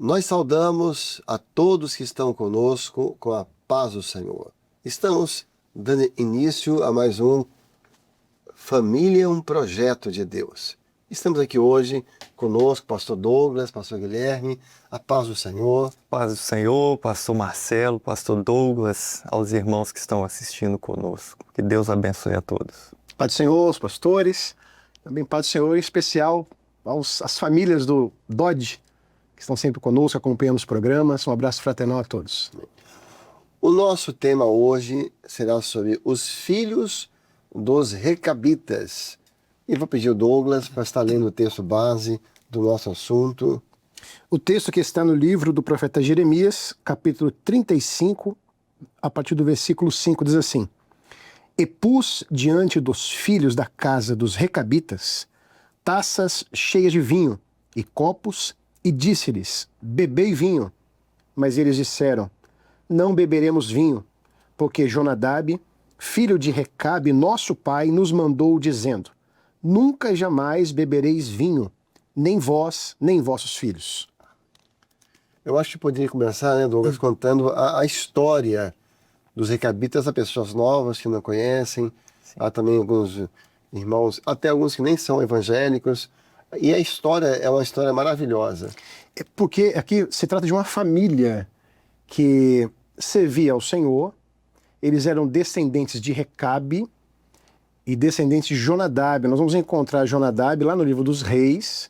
Nós saudamos a todos que estão conosco com a paz do Senhor. Estamos dando início a mais um Família, um projeto de Deus. Estamos aqui hoje conosco, pastor Douglas, pastor Guilherme, a paz do Senhor. Paz do Senhor, pastor Marcelo, pastor Douglas, aos irmãos que estão assistindo conosco. Que Deus abençoe a todos. Paz do Senhor, os pastores, também paz do Senhor, em especial às famílias do Dodge, que estão sempre conosco, acompanhando os programas. Um abraço fraternal a todos. O nosso tema hoje será sobre os filhos dos recabitas. E vou pedir ao Douglas para estar lendo o texto base do nosso assunto. O texto que está no livro do profeta Jeremias, capítulo 35, a partir do versículo 5, diz assim: E pus diante dos filhos da casa dos recabitas taças cheias de vinho e copos, e disse-lhes: Bebei vinho. Mas eles disseram: Não beberemos vinho, porque Jonadab, filho de Recabe, nosso pai, nos mandou dizendo: Nunca jamais bebereis vinho, nem vós, nem vossos filhos. Eu acho que poderia começar, né, Douglas, contando a história dos recabitas a pessoas novas que não conhecem. Sim. Há também alguns irmãos, até alguns que nem são evangélicos. E a história é uma história maravilhosa. É porque aqui se trata de uma família que servia ao Senhor. Eles eram descendentes de Recabe e descendentes de Jonadab. Nós vamos encontrar Jonadab lá no livro dos Reis,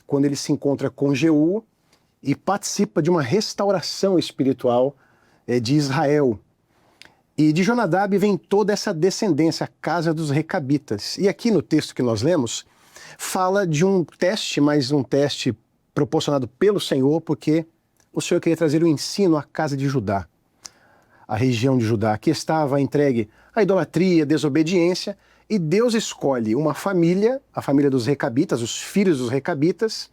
quando ele se encontra com Jeú e participa de uma restauração espiritual de Israel. E de Jonadab vem toda essa descendência, a casa dos recabitas. E aqui no texto que nós lemos, fala de um teste, mas um teste proporcionado pelo Senhor, porque o Senhor queria trazer o ensino à casa de Judá, a região de Judá, que estava entregue à idolatria, à desobediência, e Deus escolhe uma família, a família dos recabitas, os filhos dos recabitas,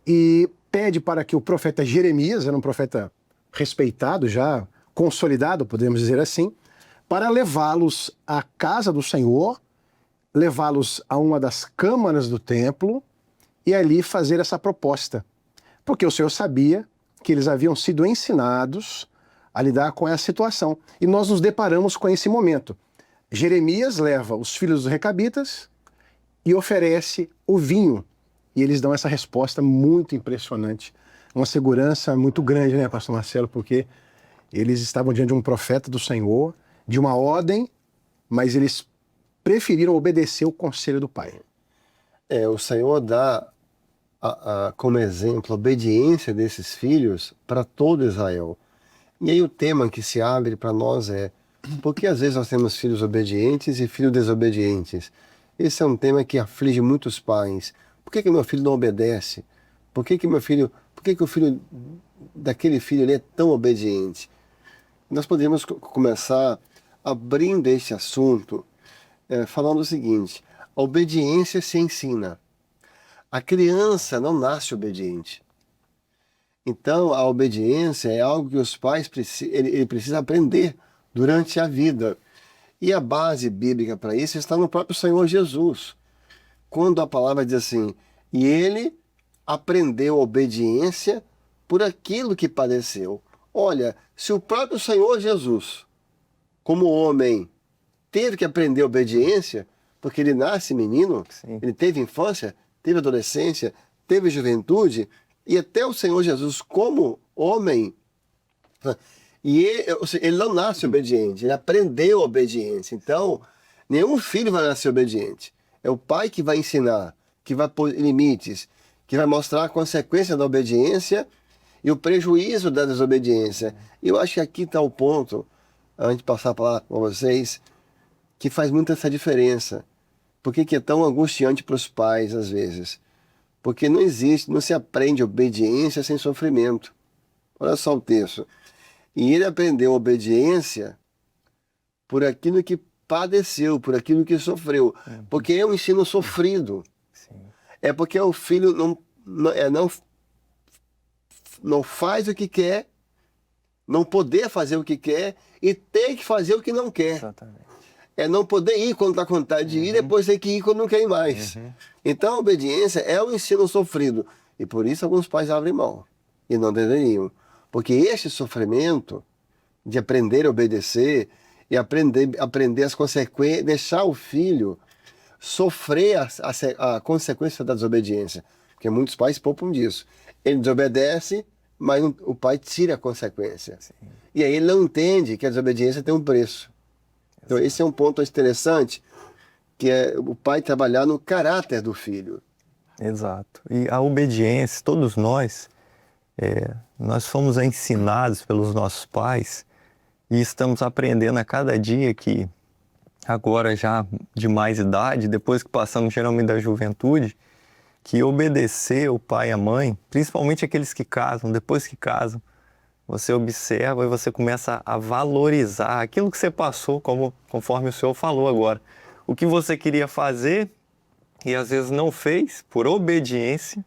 e pede para que o profeta Jeremias, era um profeta respeitado já, consolidado, podemos dizer assim, para levá-los à casa do Senhor, levá-los a uma das câmaras do templo e ali fazer essa proposta. Porque o Senhor sabia que eles haviam sido ensinados a lidar com essa situação. E nós nos deparamos com esse momento. Jeremias leva os filhos dos recabitas e oferece o vinho. E eles dão essa resposta muito impressionante. Uma segurança muito grande, né, pastor Marcelo? Porque eles estavam diante de um profeta do Senhor, de uma ordem, mas eles preferiram obedecer o conselho do pai. O Senhor dá como exemplo a obediência desses filhos para todo Israel. E aí o tema que se abre para nós é: por que às vezes nós temos filhos obedientes e filhos desobedientes? Esse é um tema que aflige muitos pais. Por que meu filho não obedece? Por que o filho daquele filho ele é tão obediente? Nós poderíamos começar abrindo este assunto falando o seguinte: a obediência se ensina. A criança não nasce obediente. Então, a obediência é algo que os pais ele precisa aprender durante a vida. E a base bíblica para isso está no próprio Senhor Jesus. Quando a palavra diz assim: e ele aprendeu a obediência por aquilo que padeceu. Olha, se o próprio Senhor Jesus, como homem, teve que aprender obediência, porque ele nasce menino, sim, ele teve infância, teve adolescência, teve juventude, e até o Senhor Jesus, como homem, e ele não nasce obediente, ele aprendeu obediência. Então, nenhum filho vai nascer obediente. É o pai que vai ensinar, que vai pôr limites, que vai mostrar a consequência da obediência e o prejuízo da desobediência. E eu acho que aqui está o ponto, antes de passar a palavra para vocês, que faz muito essa diferença. Por que é tão angustiante para os pais, às vezes? Porque não se aprende obediência sem sofrimento. Olha só o texto. E ele aprendeu obediência por aquilo que padeceu, por aquilo que sofreu. Porque é um ensino sofrido. Sim. É porque o filho não faz o que quer, não poder fazer o que quer e ter que fazer o que não quer. Exatamente. É não poder ir quando está com vontade de ir, depois ter que ir quando não quer ir mais. Então a obediência é um ensino sofrido. E por isso alguns pais abrem mão. e não deveriam. Porque este sofrimento de aprender a obedecer e aprender as consequências, deixar o filho sofrer a consequência da desobediência. Porque muitos pais poupam disso. Ele desobedece, mas o pai tira a consequência. Sim. E aí ele não entende que a desobediência tem um preço. Então esse é um ponto interessante, que é o pai trabalhar no caráter do filho. Exato. E a obediência, todos nós fomos ensinados pelos nossos pais e estamos aprendendo a cada dia que, agora já de mais idade, depois que passamos geralmente da juventude, que obedecer o pai e a mãe, principalmente aqueles que casam, depois que casam, você observa e você começa a valorizar aquilo que você passou, conforme o senhor falou agora. O que você queria fazer e às vezes não fez por obediência,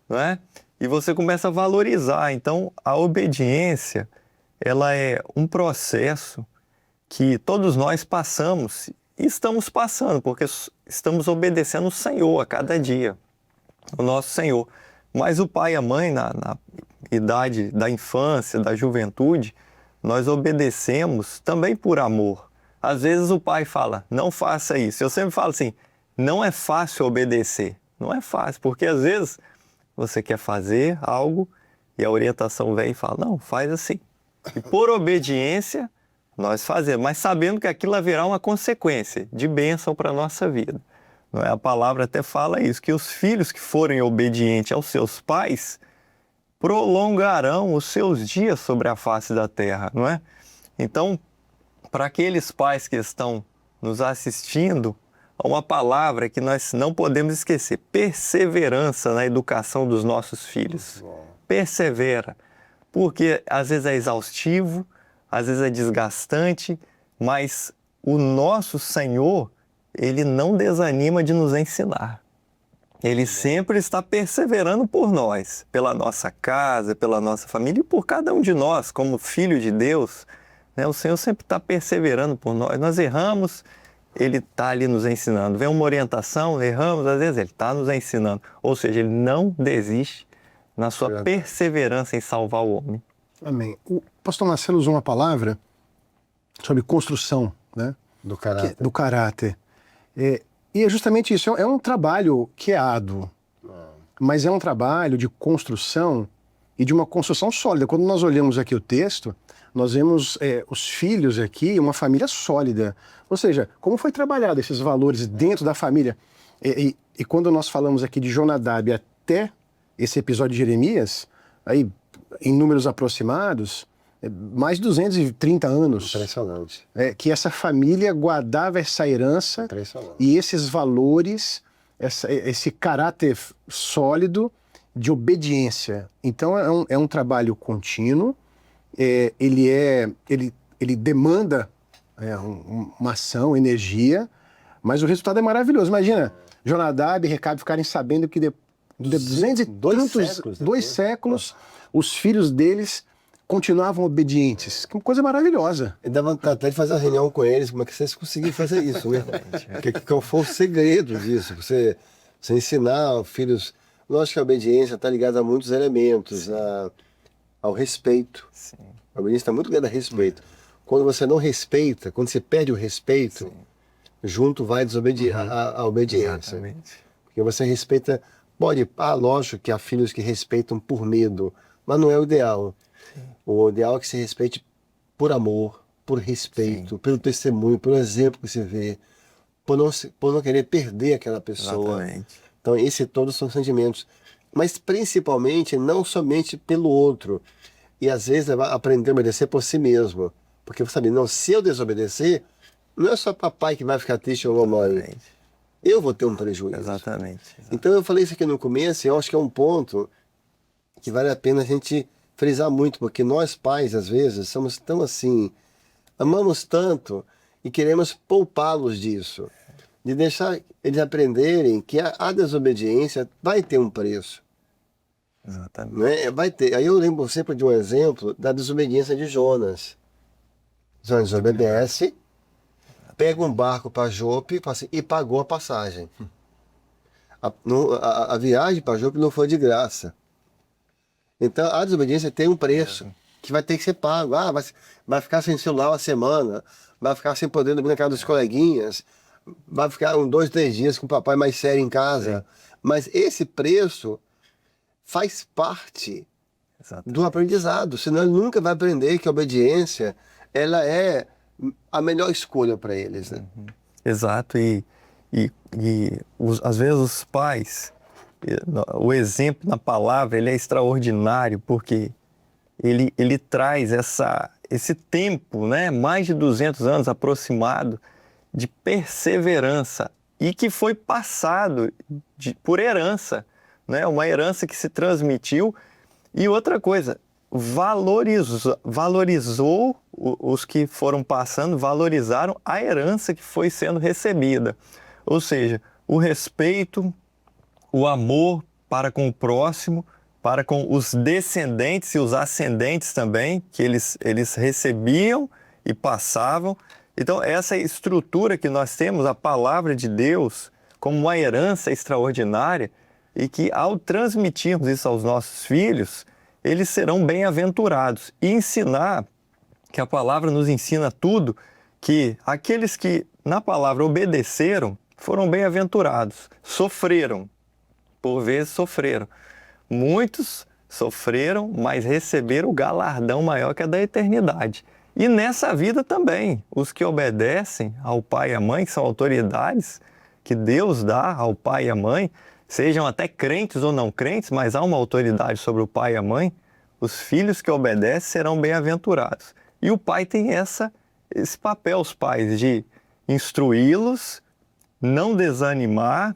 não é? E você começa a valorizar. Então, a obediência, ela é um processo que todos nós passamos e estamos passando, porque estamos obedecendo o Senhor a cada dia, o nosso Senhor. Mas o pai e a mãe, na idade da infância, da juventude, nós obedecemos também por amor. Às vezes o pai fala, não faça isso. Eu sempre falo assim, não é fácil obedecer. Não é fácil, porque às vezes você quer fazer algo e a orientação vem e fala, não, faz assim. E por obediência, nós fazemos, mas sabendo que aquilo haverá uma consequência de bênção para a nossa vida. Não é? A palavra até fala isso, que os filhos que forem obedientes aos seus pais prolongarão os seus dias sobre a face da terra, não é? Então, para aqueles pais que estão nos assistindo, há uma palavra que nós não podemos esquecer, perseverança na educação dos nossos filhos. Persevera, porque às vezes é exaustivo, às vezes é desgastante, mas o nosso Senhor, Ele não desanima de nos ensinar. Ele sempre está perseverando por nós, pela nossa casa, pela nossa família e por cada um de nós, como filho de Deus, né? O Senhor sempre está perseverando por nós. Nós erramos, Ele está ali nos ensinando. Vem uma orientação, erramos, às vezes Ele está nos ensinando. Ou seja, Ele não desiste na sua perseverança em salvar o homem. Amém. O pastor Marcelo usou uma palavra sobre construção, né? Do caráter. Do caráter. E é justamente isso, é um trabalho que é árduo, mas é um trabalho de construção e de uma construção sólida. Quando nós olhamos aqui o texto, nós vemos os filhos aqui, uma família sólida. Ou seja, como foi trabalhado esses valores dentro da família. E quando nós falamos aqui de Jonadab até esse episódio de Jeremias, aí em números aproximados, mais de 230 anos. Impressionante. Que essa família guardava essa herança e esses valores, esse caráter sólido de obediência. Então é um trabalho contínuo, ele demanda uma ação, energia, mas o resultado é maravilhoso. Imagina, Jonadab e Recabe ficarem sabendo que de 2 séculos, os filhos deles continuavam obedientes. Que coisa maravilhosa. E dá vontade até de fazer uma reunião com eles, como é que vocês conseguiram fazer isso, né? Qual foi o segredo disso? Você ensinar os filhos... Lógico que a obediência está ligada a muitos elementos, ao respeito. Sim. A obediência está muito ligada a respeito. Quando você não respeita, quando você perde o respeito, sim, junto vai a obediência. Exatamente. Porque você respeita... lógico que há filhos que respeitam por medo, mas não é o ideal. O ideal é que se respeite por amor, por respeito, sim, pelo testemunho, pelo exemplo que se vê, por não querer perder aquela pessoa. Exatamente. Então, todos são sentimentos. Mas principalmente, não somente pelo outro. E às vezes aprender a obedecer por si mesmo. Porque você sabe, não, se eu desobedecer, não é só papai que vai ficar triste ou mamãe. Exatamente. Eu vou ter um prejuízo. Exatamente. Então eu falei isso aqui no começo, e eu acho que é um ponto que vale a pena a gente frisar muito, porque nós pais, às vezes, somos tão assim, amamos tanto e queremos poupá-los disso, de deixar eles aprenderem que a desobediência vai ter um preço. Exatamente. Né? Vai ter. Aí eu lembro sempre de um exemplo da desobediência de Jonas. Jonas desobedece, pega um barco para Jope e pagou a passagem. A viagem para Jope não foi de graça. Então, a desobediência tem um preço que vai ter que ser pago. Ah, vai ficar sem celular uma semana, vai ficar sem poder dormir na casa dos coleguinhas, vai ficar 2, 3 dias com o papai mais sério em casa. Mas esse preço faz parte do aprendizado, senão ele nunca vai aprender que a obediência ela é a melhor escolha para eles, né? Exato, às vezes os pais, o exemplo na palavra, ele é extraordinário, porque ele traz esse tempo, né, mais de 200 anos aproximado, de perseverança, e que foi passado por herança, né, uma herança que se transmitiu. E outra coisa, valorizou os que foram passando, valorizaram a herança que foi sendo recebida. Ou seja, o respeito, o amor para com o próximo, para com os descendentes e os ascendentes também, que eles recebiam e passavam. Então, essa estrutura que nós temos, a palavra de Deus, como uma herança extraordinária, e que ao transmitirmos isso aos nossos filhos, eles serão bem-aventurados. E ensinar, que a palavra nos ensina tudo, que aqueles que na palavra obedeceram foram bem-aventurados, sofreram, por vezes sofreram. Muitos sofreram, mas receberam o galardão maior que é da eternidade. E nessa vida também, os que obedecem ao pai e à mãe, que são autoridades que Deus dá ao pai e à mãe, sejam até crentes ou não crentes, mas há uma autoridade sobre o pai e a mãe, os filhos que obedecem serão bem-aventurados. E o pai tem esse papel, os pais, de instruí-los, não desanimar,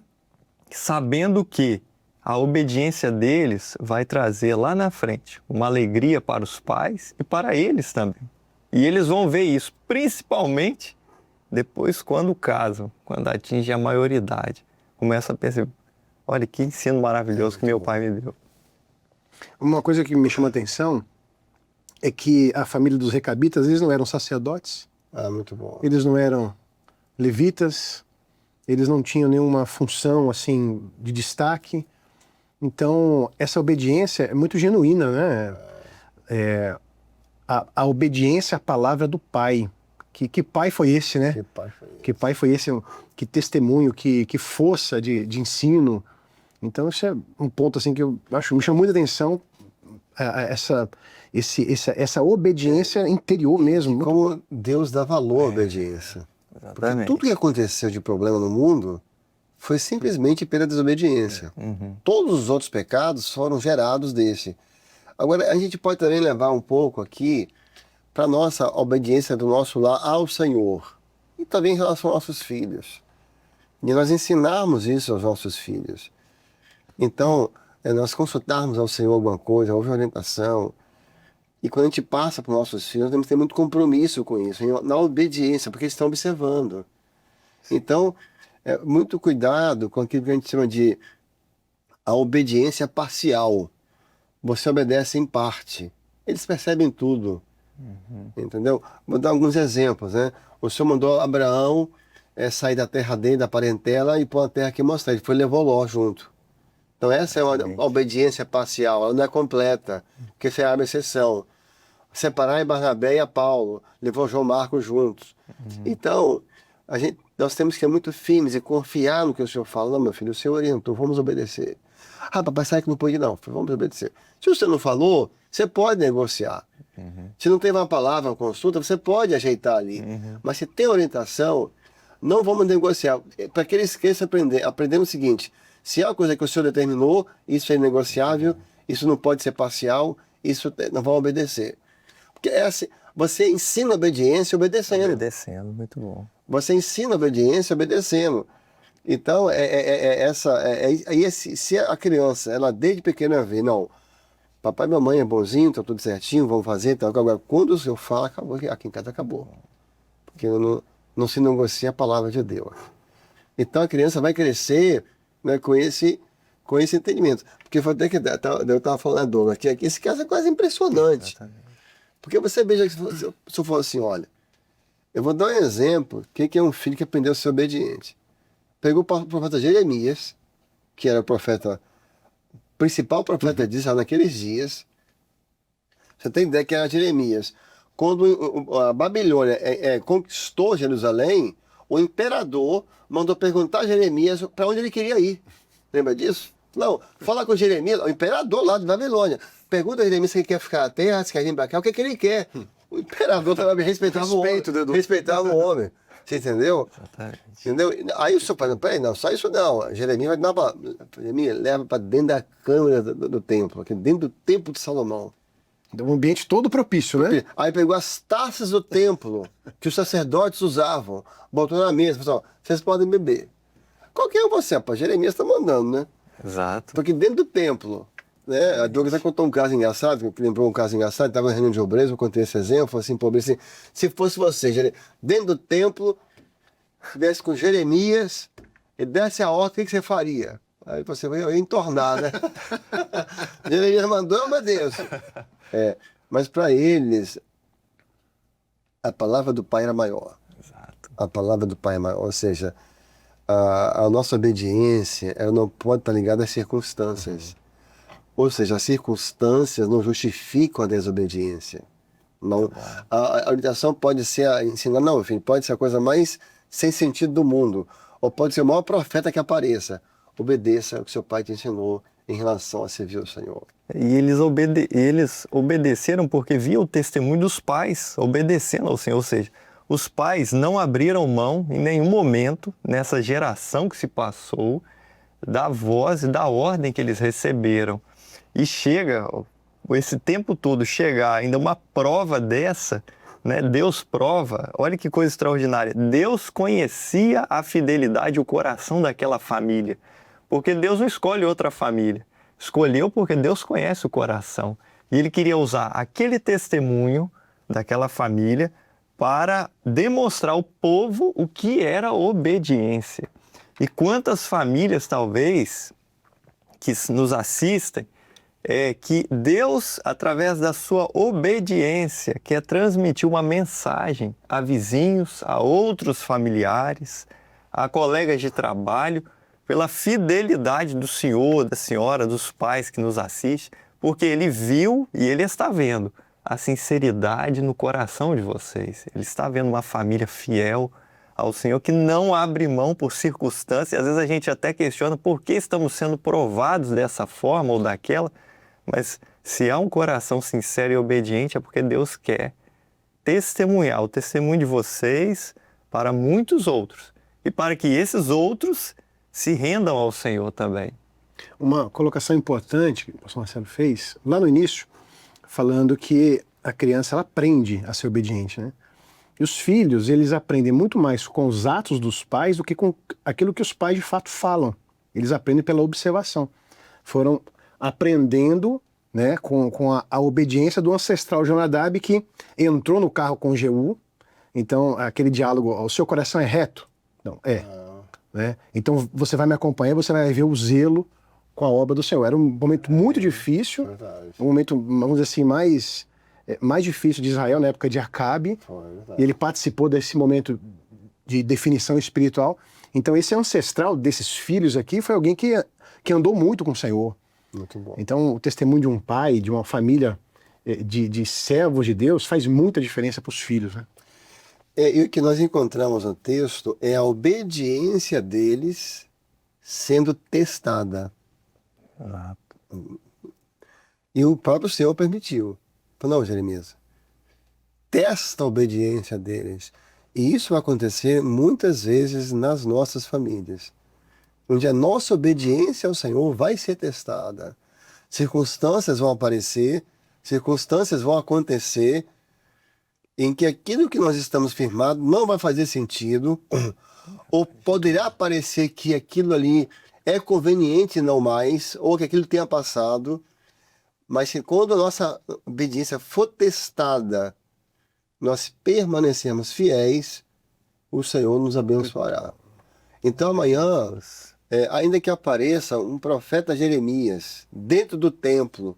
sabendo que a obediência deles vai trazer lá na frente uma alegria para os pais e para eles também. E eles vão ver isso, principalmente depois quando casam, quando atingem a maioridade. Começa a perceber, olha que ensino maravilhoso que meu pai me deu. Uma coisa que me chama a atenção é que a família dos recabitas, eles não eram sacerdotes. Ah, muito bom. Eles não eram levitas, eles não tinham nenhuma função assim de destaque. Então, essa obediência é muito genuína, né? A obediência à palavra do pai. Que pai foi esse, né? Que pai foi esse? Que pai foi esse? Que testemunho, que força de ensino. Então, isso é um ponto assim que eu acho, me chama muita atenção, essa obediência interior mesmo. Como Deus dá valor à obediência. Porque Exatamente. tudo que aconteceu de problema no mundo foi simplesmente pela desobediência. Todos os outros pecados foram gerados desse. Agora, a gente pode também levar um pouco aqui para a nossa obediência do nosso lar ao Senhor. E também em relação aos nossos filhos. E nós ensinarmos isso aos nossos filhos. Então, nós consultarmos ao Senhor alguma coisa, houve orientação. E quando a gente passa para os nossos filhos, nós temos que ter muito compromisso com isso, na obediência, porque eles estão observando. Então, muito cuidado com aquilo que a gente chama de a obediência parcial. Você obedece em parte. Eles percebem tudo. Entendeu? Vou dar alguns exemplos, né? O Senhor mandou Abraão sair da terra dele, da parentela, e pôr a terra que mostrar. Ele foi e levou Ló junto. Então essa é uma obediência parcial, ela não é completa, porque você abre exceção. Separar Barnabé e a Paulo, levou João Marcos juntos. Então, nós temos que ser muito firmes e confiar no que o Senhor fala. Não, meu filho, o Senhor orientou, vamos obedecer. Ah, papai, sai que não pode não, vamos obedecer. Se você não falou, você pode negociar. Se não teve uma palavra, uma consulta, você pode ajeitar ali. Mas se tem orientação, não vamos negociar. Para que eles esqueçam aprendendo o seguinte: se é uma coisa que o Senhor determinou, isso é negociável, isso não pode ser parcial, isso não vão obedecer. Porque você ensina a obediência obedecendo. Obedecendo, muito bom. Você ensina a obediência obedecendo. Então, se a criança, ela desde pequena vê, não, papai e mamãe é bonzinho, tá tudo certinho, vamos fazer, tá, agora quando o Senhor fala, acabou, aqui em casa acabou. Porque não se negocia a palavra de Deus. Então a criança vai crescer, né, com esse entendimento. Porque foi até que eu estava falando a Douglas, que esse caso é quase impressionante. Exatamente. Porque você veja, se eu for assim, olha, eu vou dar um exemplo, que é um filho que aprendeu a ser obediente. Pegou o profeta Jeremias, que era o principal profeta de Israel naqueles dias, Você tem ideia que era Jeremias. Quando a Babilônia conquistou Jerusalém, o imperador mandou perguntar a Jeremias para onde ele queria ir. Lembra disso? Não, fala com Jeremias, o imperador lá de Babilônia. Pergunta a Jeremias se ele quer ficar na terra, se quer vir para cá, o que, que ele quer. O imperador também respeitava o homem. Respeitava o homem. Você entendeu? Exatamente. Entendeu? Aí o senhor fala, peraí, não, só isso não. Jeremias vai dar Jeremias leva para dentro da câmara do templo, aqui dentro do templo de Salomão. Um ambiente todo propício, né? Aí pegou as taças do templo que os sacerdotes usavam, botou na mesa, falou, vocês podem beber. Qualquer um você, rapaz, Jeremias está mandando, né? Exato. Porque dentro do templo, né? A Douglas contou um caso engraçado, que lembrou um caso engraçado, estava na reunião de obreiros, eu contei esse exemplo, falei assim, pô, assim, se fosse você, dentro do templo, estivesse com Jeremias e desse a ordem, o que você faria? Aí você vai entornar, né? Jeremias mandou, meu Deus. Mas para eles, a palavra do Pai era maior. Exato. A palavra do Pai é maior, ou seja, a nossa obediência, ela não pode estar ligada às circunstâncias. Ou seja, as circunstâncias não justificam a desobediência. Não, a orientação pode ser ensinar, não, enfim, pode ser a coisa mais sem sentido do mundo, ou pode ser o maior profeta que apareça. Obedeça o que seu pai te ensinou em relação a servir o Senhor. E eles obedeceram porque viam o testemunho dos pais obedecendo ao Senhor. Ou seja, os pais não abriram mão em nenhum momento, nessa geração que se passou, da voz e da ordem que eles receberam. E chega, esse tempo todo, chegar ainda uma prova dessa, né? Deus prova, olha que coisa extraordinária. Deus conhecia a fidelidade, o coração daquela família. Porque Deus não escolhe outra família. Escolheu porque Deus conhece o coração. E Ele queria usar aquele testemunho daquela família para demonstrar ao povo o que era obediência. E quantas famílias, talvez, que nos assistem, que Deus, através da sua obediência, quer transmitir uma mensagem a vizinhos, a outros familiares, a colegas de trabalho, pela fidelidade do senhor, da senhora, dos pais que nos assistem, porque ele viu e ele está vendo a sinceridade no coração de vocês. Ele está vendo uma família fiel ao Senhor, que não abre mão por circunstâncias. Às vezes a gente até questiona por que estamos sendo provados dessa forma ou daquela, mas se há um coração sincero e obediente é porque Deus quer testemunhar o testemunho de vocês para muitos outros e para que esses outros se rendam ao Senhor também. Uma colocação importante que o pastor Marcelo fez lá no início, falando que a criança ela aprende a ser obediente, né? E os filhos, eles aprendem muito mais com os atos dos pais do que com aquilo que os pais de fato falam. Eles aprendem pela observação. Foram aprendendo, né, com a obediência do ancestral Jonadab, que entrou no carro com Jeú. Então, aquele diálogo, o seu coração é reto? Não, é. Né? Então você vai me acompanhar, você vai ver o zelo com a obra do Senhor. Era um momento muito difícil, um momento, vamos dizer assim, mais difícil de Israel na época de Acabe, e ele participou desse momento de definição espiritual. Então esse ancestral desses filhos aqui foi alguém que andou muito com o Senhor. Muito bom. Então o testemunho de um pai, de uma família de servos de Deus faz muita diferença para os filhos, né? E o que nós encontramos no texto é a obediência deles sendo testada. E o próprio Senhor permitiu. Falou, não, Jeremias, testa a obediência deles. E isso vai acontecer muitas vezes nas nossas famílias, onde a nossa obediência ao Senhor vai ser testada. Circunstâncias vão aparecer, circunstâncias vão acontecer, em que aquilo que nós estamos firmados não vai fazer sentido, ou poderá parecer que aquilo ali é conveniente não mais, ou que aquilo tenha passado, mas que quando a nossa obediência for testada, nós permanecermos fiéis, o Senhor nos abençoará. Então amanhã, ainda que apareça um profeta Jeremias dentro do templo,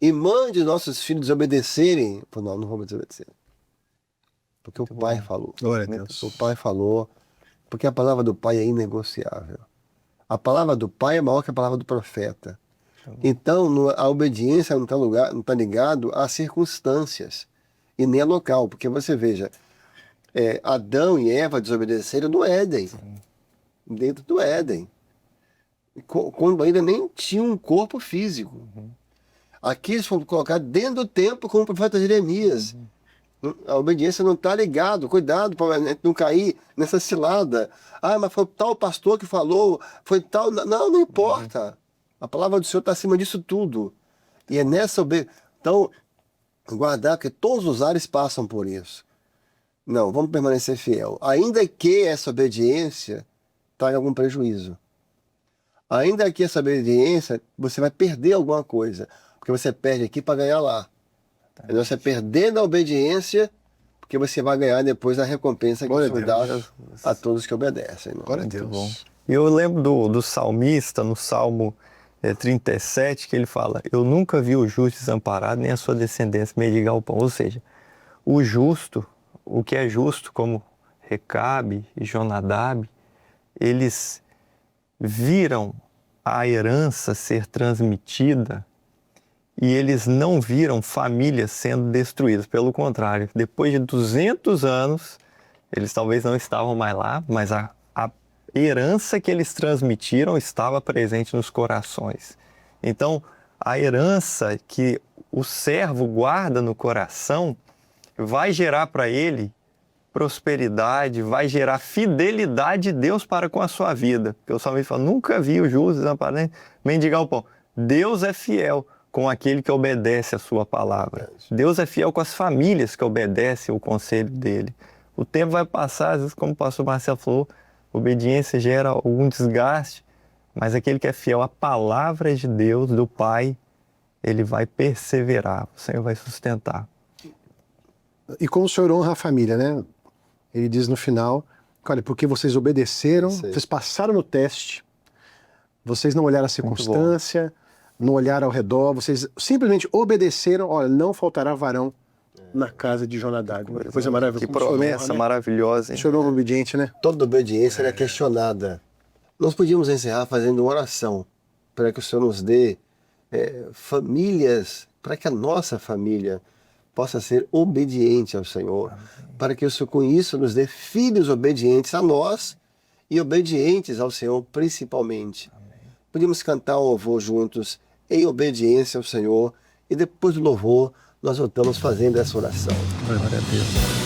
e mande nossos filhos obedecerem. Não vou desobedecer. Porque o Pai falou. Glória a Deus. O Pai falou, porque a palavra do Pai é inegociável. A palavra do Pai é maior que a palavra do profeta. Então, a obediência não está ligado às circunstâncias e nem a local, porque você veja, Adão e Eva desobedeceram no Éden, dentro do Éden, quando ainda nem tinha um corpo físico. Aqui eles foram colocados dentro do templo como o profeta Jeremias. A obediência não está ligado, cuidado para não cair nessa cilada. Ah, mas foi tal pastor que falou, foi tal. Não importa. A palavra do Senhor está acima disso tudo. E é nessa obediência. Então, guardar, porque todos os ares passam por isso. Não, vamos permanecer fiel. Ainda que essa obediência traga algum prejuízo. Ainda que essa obediência, você vai perder alguma coisa. Porque você perde aqui para ganhar lá. Então, você perdendo a obediência, porque você vai ganhar depois a recompensa que foi dada a todos que obedecem. Não? Glória a Deus. Bom. E eu lembro do salmista, no Salmo 37, que ele fala: eu nunca vi o justo desamparado, nem a sua descendência mendigar o pão. Ou seja, o justo, o que é justo, como Recabe e Jonadab, eles viram a herança ser transmitida e eles não viram famílias sendo destruídas. Pelo contrário, depois de 200 anos, eles talvez não estavam mais lá, mas a herança que eles transmitiram estava presente nos corações. Então, a herança que o servo guarda no coração vai gerar para ele prosperidade, vai gerar fidelidade de Deus para com a sua vida. Porque o salmista fala: nunca vi o justo desamparado, mendigar o pão. Deus é fiel com aquele que obedece a sua palavra. Deus é fiel com as famílias que obedecem o conselho dele. O tempo vai passar, às vezes, como o pastor Marcelo falou, obediência gera algum desgaste, mas aquele que é fiel à palavra de Deus, do Pai, ele vai perseverar, o Senhor vai sustentar. E como o Senhor honra a família, né? Ele diz no final: olha, porque vocês obedeceram, vocês passaram no teste, vocês não olharam a circunstância, não olharam ao redor, vocês simplesmente obedeceram. Olha, não faltará varão na casa de Jonadab. Coisa maravilhosa. Que promessa maravilhosa, hein? O Senhor honra o obediente, né? Toda obediência é questionada. Nós podíamos encerrar fazendo uma oração para que o Senhor nos dê famílias, para que a nossa família possa ser obediente ao Senhor, para que o Senhor com isso nos dê filhos obedientes a nós e obedientes ao Senhor principalmente. Podíamos cantar um louvor juntos em obediência ao Senhor e depois do louvor nós voltamos fazendo essa oração. Glória a Deus.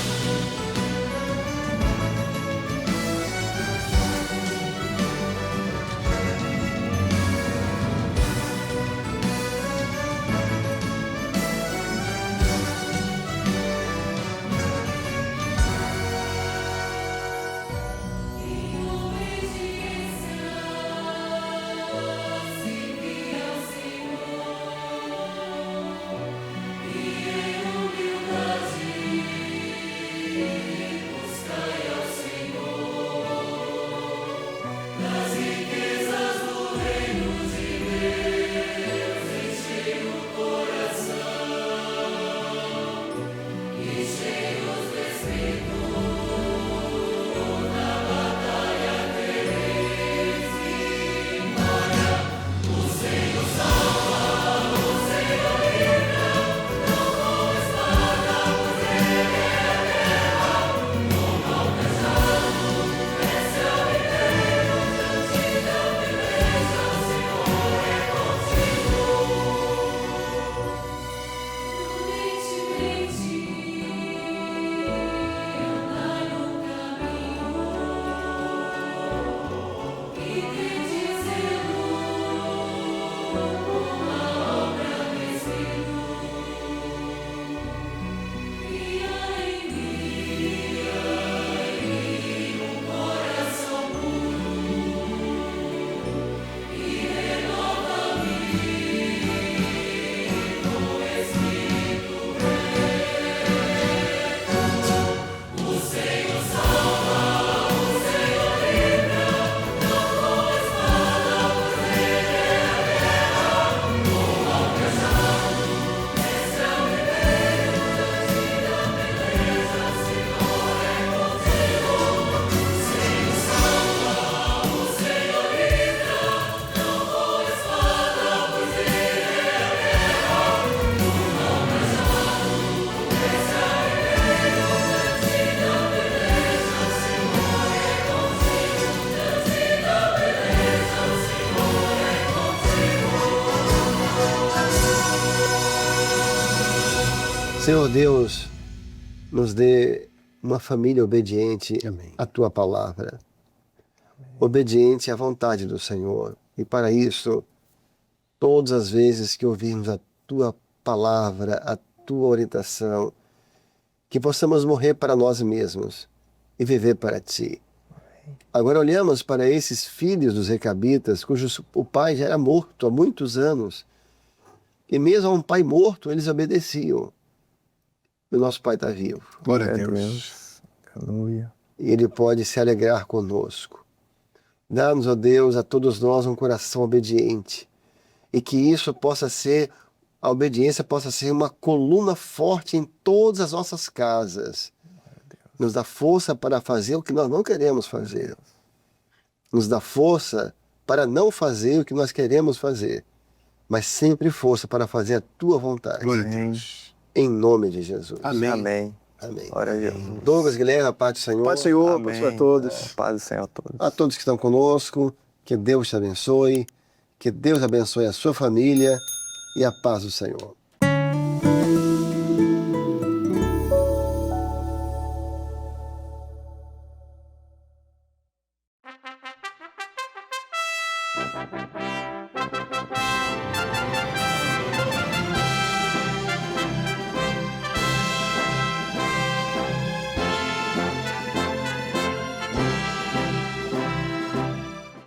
Senhor Deus, nos dê uma família obediente Amém. à tua palavra, obediente à vontade do Senhor. E para isso, todas as vezes que ouvirmos a tua palavra, a tua orientação, que possamos morrer para nós mesmos e viver para ti. Agora olhamos para esses filhos dos recabitas, cujos o pai já era morto há muitos anos. E mesmo a um pai morto, eles obedeciam. O nosso pai está vivo. Glória a Deus. Aleluia. E ele pode se alegrar conosco. Dá-nos, ó Deus, a todos nós um coração obediente. E que isso possa ser, a obediência possa ser uma coluna forte em todas as nossas casas. Nos dá força para fazer o que nós não queremos fazer. Nos dá força para não fazer o que nós queremos fazer. Mas sempre força para fazer a tua vontade. Glória a Amém. Deus. Em nome de Jesus. Amém. Amém. Amém. Glória a Deus. Douglas, Guilherme, a paz do Senhor. Pai do Senhor, Amém. para todos. Paz do Senhor a todos. A todos que estão conosco, que Deus te abençoe, que Deus abençoe a sua família e a paz do Senhor.